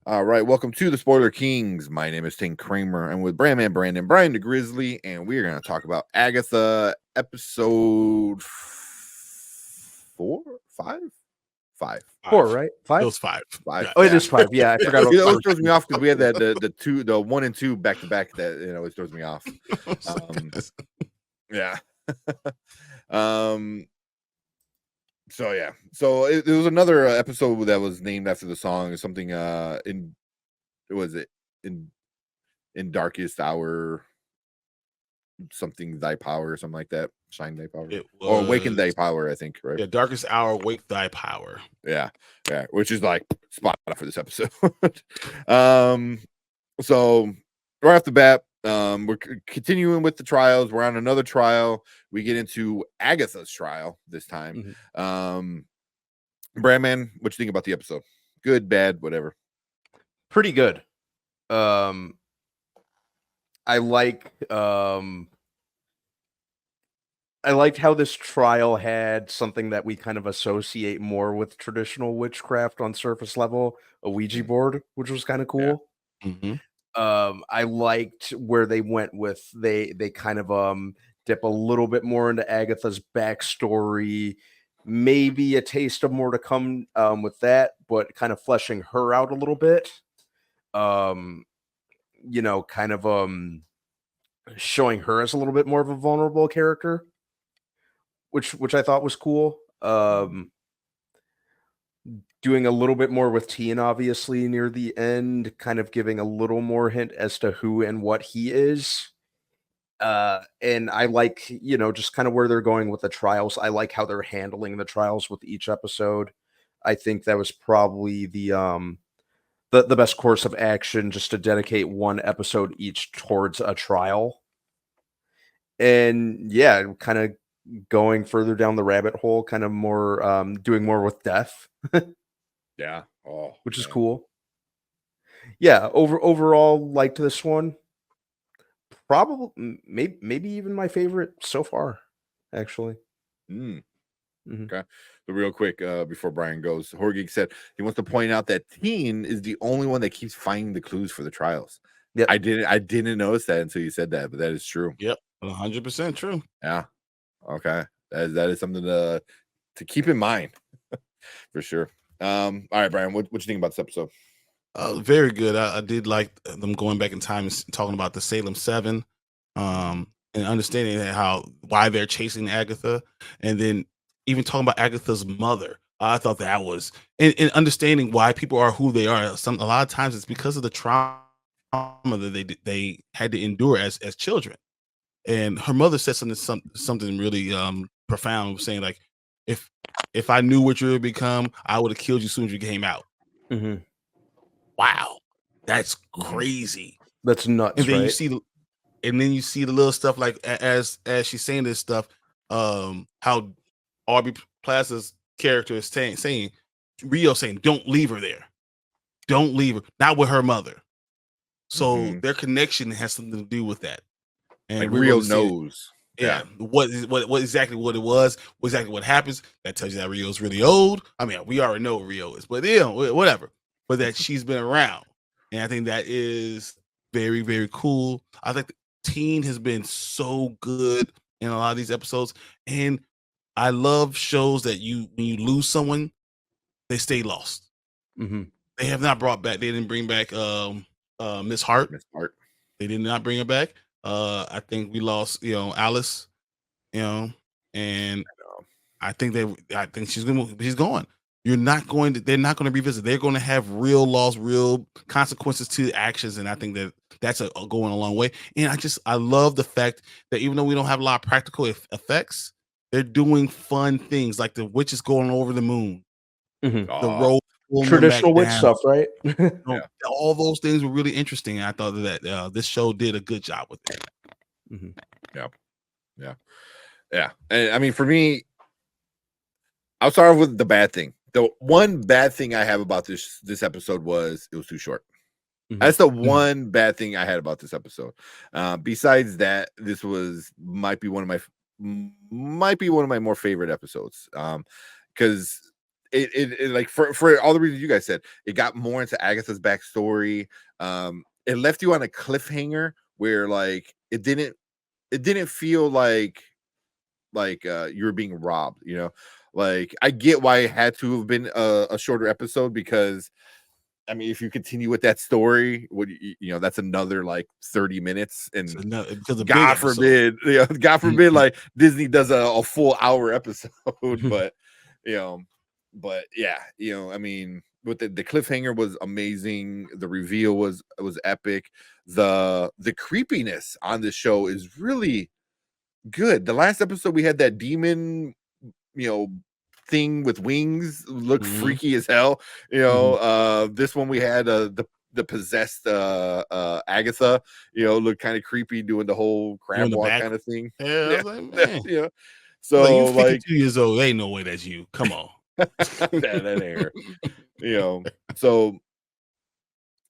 All right, welcome to the Spoiler Kings. My name is Tim Kramer, and with Brandman Brandon, Brian the Grizzly, and we are going to talk about Agatha episode five. Four, right? It Five? was five. Five. Oh, it Yeah. is five. Yeah, I forgot about It always four. throws me off because we had that the 1 and 2 back to back. That always throws me off. Yeah. So yeah, so there was another episode that was named after the song, something in was it in darkest hour, something thy power or something like that, shine thy power, or awaken thy power, I think, right? Yeah, darkest hour, wake thy power. Yeah, which is like spot on for this episode. So right off the bat, we're continuing with the trials. We're on another trial. We get into Agatha's trial this time. Brandman, what you think about the episode? Good, bad, whatever. Pretty good. I liked how this trial had something that we kind of associate more with traditional witchcraft on surface level, a Ouija board, which was kind of cool. Mm-hmm. I liked where they went with they kind of dip a little bit more into Agatha's backstory, maybe a taste of more to come with that, but kind of fleshing her out a little bit. Kind of showing her as a little bit more of a vulnerable character, which I thought was cool. Doing a little bit more with Tien, obviously, near the end, kind of giving a little more hint as to who and what he is. And I like, just kind of where they're going with the trials. I like how they're handling the trials with each episode. I think that was probably the best course of action, just to dedicate one episode each towards a trial. And yeah, kind of going further down the rabbit hole, kind of more doing more with death. Yeah. Oh, which is cool. Yeah, overall liked this one. Probably maybe even my favorite so far, actually. Okay. So real quick, before Brian goes, Horgeek said he wants to point out that Tien is the only one that keeps finding the clues for the trials. Yeah, I didn't notice that until you said that, but that is true. Yep, 100% true. Yeah. Okay. That is something to keep in mind for sure. All right, Brian, what you think about this episode? Very good. I did like them going back in time and talking about the Salem 7, and understanding why they're chasing Agatha, and then even talking about Agatha's mother. I thought that was and understanding why people are who they are. A lot of times it's because of the trauma that they had to endure as children. And her mother said something really profound, saying like, if I knew what you would become, I would have killed you as soon as you came out. Wow, that's crazy. That's nuts. And then right? you see the little stuff like as she's saying this stuff, how Aubrey Plaza's character is saying Rio saying, "Don't leave her there, don't leave her, not with her mother." So their connection has something to do with that. And like Rio knows. Yeah, what exactly what it was, exactly what happens. That tells you that Rio's really old. I mean, we already know what Rio is, but whatever. But that she's been around, and I think that is very, very cool. I think Tien has been so good in a lot of these episodes, and I love shows that when you lose someone, they stay lost. They have not brought back. They didn't bring back Miss Hart. They did not bring her back. I think we lost, Alice, and I think she's gone. They're not going to revisit. They're going to have real loss, real consequences to actions. And I think that's going a long way. And I love the fact that even though we don't have a lot of practical effects, they're doing fun things like the witches going over the moon, the road, traditional witch stuff, right? All those things were really interesting. And I thought that this show did a good job with it. Yeah. And I mean, for me, I'll start off with the bad thing. The one bad thing I have about this episode was it was too short. That's the one bad thing I had about this episode. Besides that, this might be one of my more favorite episodes. Because it like for all the reasons you guys said, it got more into Agatha's backstory. It left you on a cliffhanger where like it didn't feel like you were being robbed, you know. Like I get why it had to have been a shorter episode, because I mean, if you continue with that story, that's another like 30 minutes, and because of God forbid, God forbid, like Disney does a full hour episode. But yeah, I mean, with the cliffhanger was amazing. The reveal was epic. The creepiness on this show is really good. The last episode we had that demon, thing with wings, looked freaky as hell. This one we had the possessed Agatha, looked kind of creepy, doing the whole crab walk kind of thing. Yeah, I was like, man. Yeah. So you like 52 years old, ain't no way that's you. Come on. that air. So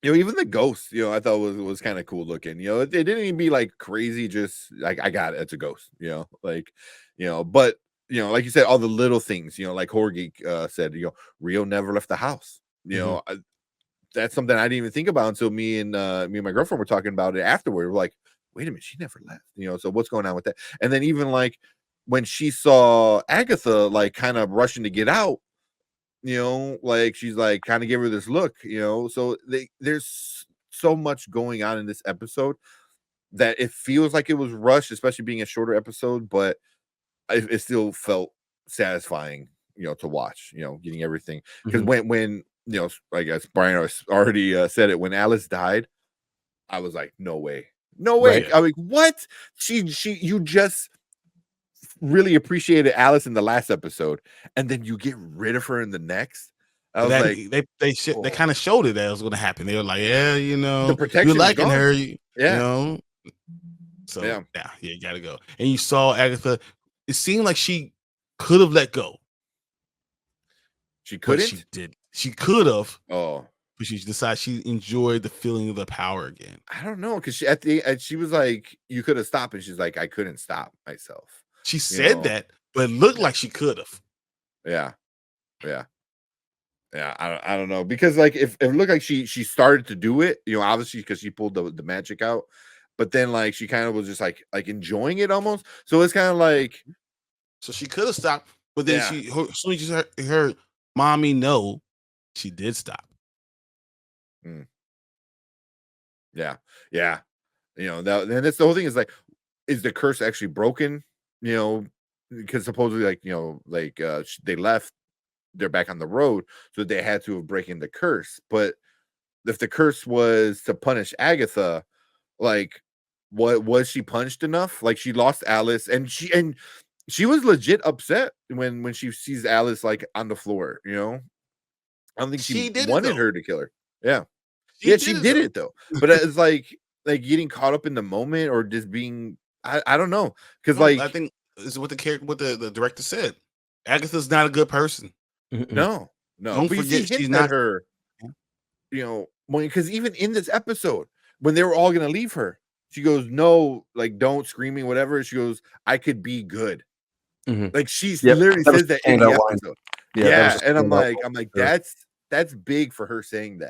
even the ghost, I thought was kind of cool looking. It didn't even be like crazy, just like, I got it, it's a ghost, but like you said, all the little things, like Horror Geek said, Rio never left the house. That's something I didn't even think about until me and my girlfriend were talking about it afterward. We're like, wait a minute, she never left. So what's going on with that? And then even like when she saw Agatha like kind of rushing to get out, like she's like kind of give her this look, so there's so much going on in this episode that it feels like it was rushed, especially being a shorter episode, but it still felt satisfying, to watch, getting everything. Because when I guess Brian already said it, when Alice died, I was like, no way. Right. I'm like, what? You just really appreciated Alice in the last episode, and then you get rid of her in the next. I was like, they kind of showed it that it was going to happen. They were like, yeah, the protection, you're liking her, So yeah, you gotta go. And you saw Agatha. It seemed like she could have let go. She couldn't. She did. She could have. Oh. But she decided she enjoyed the feeling of the power again. I don't know, because she was like, you could have stopped, and she's like, I couldn't stop myself. She said that, but it looked like she could have. Yeah. I don't know, because like if it looked like she started to do it, obviously because she pulled the magic out, but then like she kind of was just like enjoying it almost. So it's kind of like, so she could have stopped, but then as soon as she heard mommy no, she did stop. Yeah. And that's the whole thing, is like, is the curse actually broken? Because supposedly they left, they're back on the road, so they had to have breaking the curse. But if the curse was to punish Agatha, like, what was she punished enough? Like, she lost Alice, and she was legit upset when she sees Alice like on the floor. I don't think she wanted her to kill her. Yeah, she did it though. But it's like getting caught up in the moment, or just being, I don't know, because I think is what the director said. Agatha's not a good person. No. Don't forget, she's not her. Because even in this episode, when they were all gonna leave her, she goes, "No, like, don't," screaming, whatever. She goes, "I could be good." Like, she literally says that in the episode. Yeah, and I'm like, that's big for her saying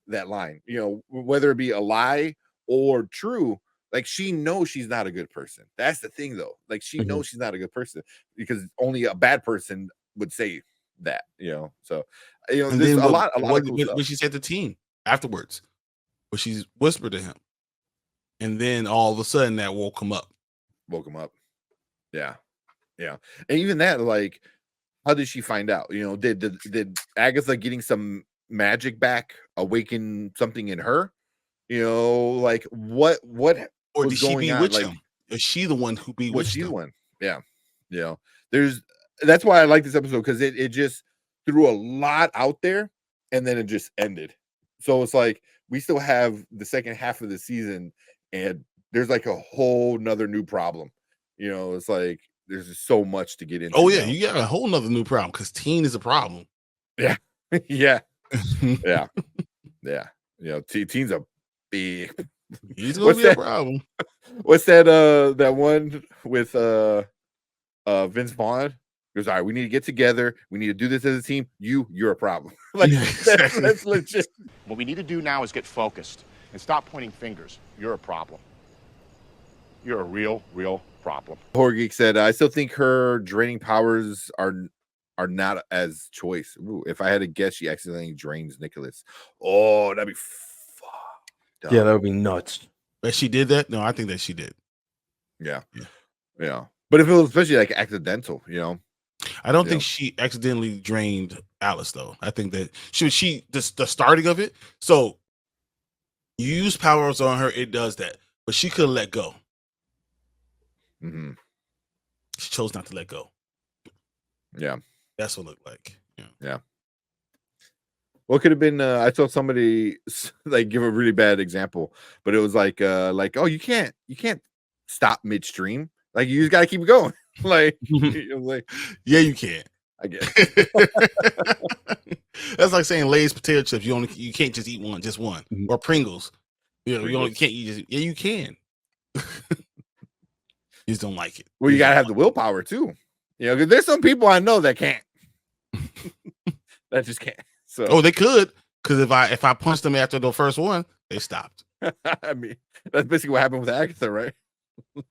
that line. Whether it be a lie or true, like, she knows she's not a good person. That's the thing, though. Like, she knows she's not a good person, because only a bad person would say that. So and there's then a lot of cool what stuff. she said to team afterwards, where she's whispered to him, and then all of a sudden that woke him up. Yeah. And even that, like, how did she find out? Did Agatha getting some magic back awaken something in her? Like, what or was did she going on? bewitch Like, him? Is she the one who bewitched was she him? the one? Yeah. That's why I like this episode, because it just threw a lot out there, and then it just ended. So it's like we still have the second half of the season, and there's like a whole nother new problem. It's like there's just so much to get into. Oh yeah, you got a whole nother new problem, because teen is a problem. Yeah. Yeah. Teen's a big. He's gonna be a problem. What's that one with Vince Vaughn? goes, all right, we need to get together. We need to do this as a team. You're a problem. Like, Yeah, exactly. that's legit. What we need to do now is get focused and stop pointing fingers. You're a problem. You're a real problem. Horror Geek said, I still think her draining powers are not as choice. Ooh, if I had to guess, she accidentally drains Nicholas. Oh, that'd be fucked up. Yeah, that would be nuts. But she did that? No, I think that she did. Yeah. Yeah. Yeah. But if it was especially like accidental, you know. I don't Yeah. think she accidentally drained Alice, though. I think that the starting of it. So you use powers on her, it does that. But she could have let go. Mm-hmm. She chose not to let go. Yeah. That's what it looked like. Yeah. What could have been? I saw somebody like give a really bad example, but it was like, oh, you can't stop midstream. Like, you just got to keep going. Like, it was like, Yeah, you can. I guess. That's like saying Lay's potato chips. You can't just eat one, just one. Mhm. Or Pringles. You Pringles. can't eat. Yeah, you can. You just don't like it. Well, you gotta have the willpower too. You know, because there's some people I know that can't. That just can't. So, Oh, they could, because if I punched them after the first one, they stopped. I mean, that's basically what happened with Agatha, right? I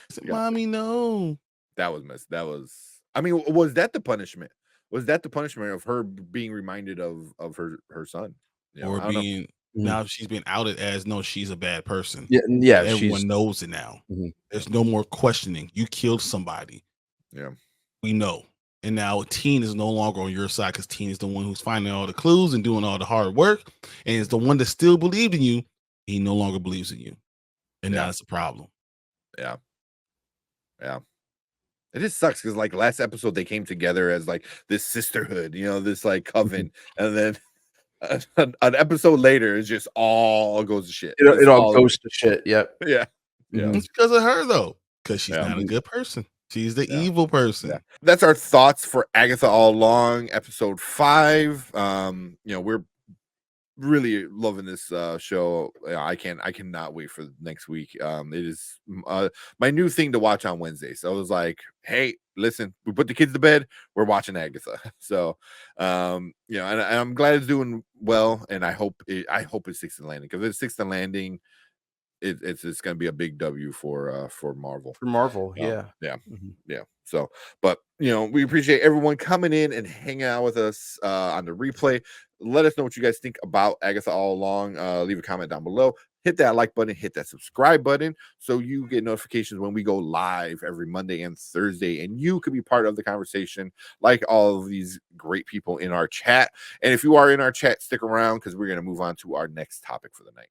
said, Yeah. Mommy, no. That was missed. That was. I mean, was that the punishment? Was that the punishment of her being reminded of her son? You know, Or I don't know. being now she's been outed as no, she's a bad person. Yeah, Everyone she's knows it now. Mhm. There's no more questioning. You killed somebody. Yeah. We know. And now Teen is no longer on your side because Teen is the one who's finding all the clues and doing all the hard work, and is the one that still believed in you. He no longer believes in you, and Yeah. now it's a problem. Yeah. It just sucks because like last episode they came together as like this sisterhood, you know, this like coven, and then an episode later it's just all goes to shit. It's it all goes to shit. Yep. Yeah. Yeah. Mhm. It's because of her though, because she's Yeah. not a good person. She's the Yeah. evil person. Yeah. That's our thoughts for Agatha All Along, episode 5. You know, we're really loving this show. I cannot wait for next week. It is my new thing to watch on Wednesdays. So I was like, hey, listen, we put the kids to bed, we're watching Agatha. So you know, and I'm glad it's doing well, and I hope it sticks to the landing, because if it sticks to the landing, it's going to be a big W for Marvel. For Marvel, yeah. Yeah. Mhm. Yeah. So, but you know, we appreciate everyone coming in and hanging out with us on the replay. Let us know what you guys think about Agatha All Along. Leave a comment down below. Hit that like button, hit that subscribe button, so you get notifications when we go live every Monday and Thursday, and you could be part of the conversation like all of these great people in our chat. And if you are in our chat, stick around, because we're going to move on to our next topic for the night.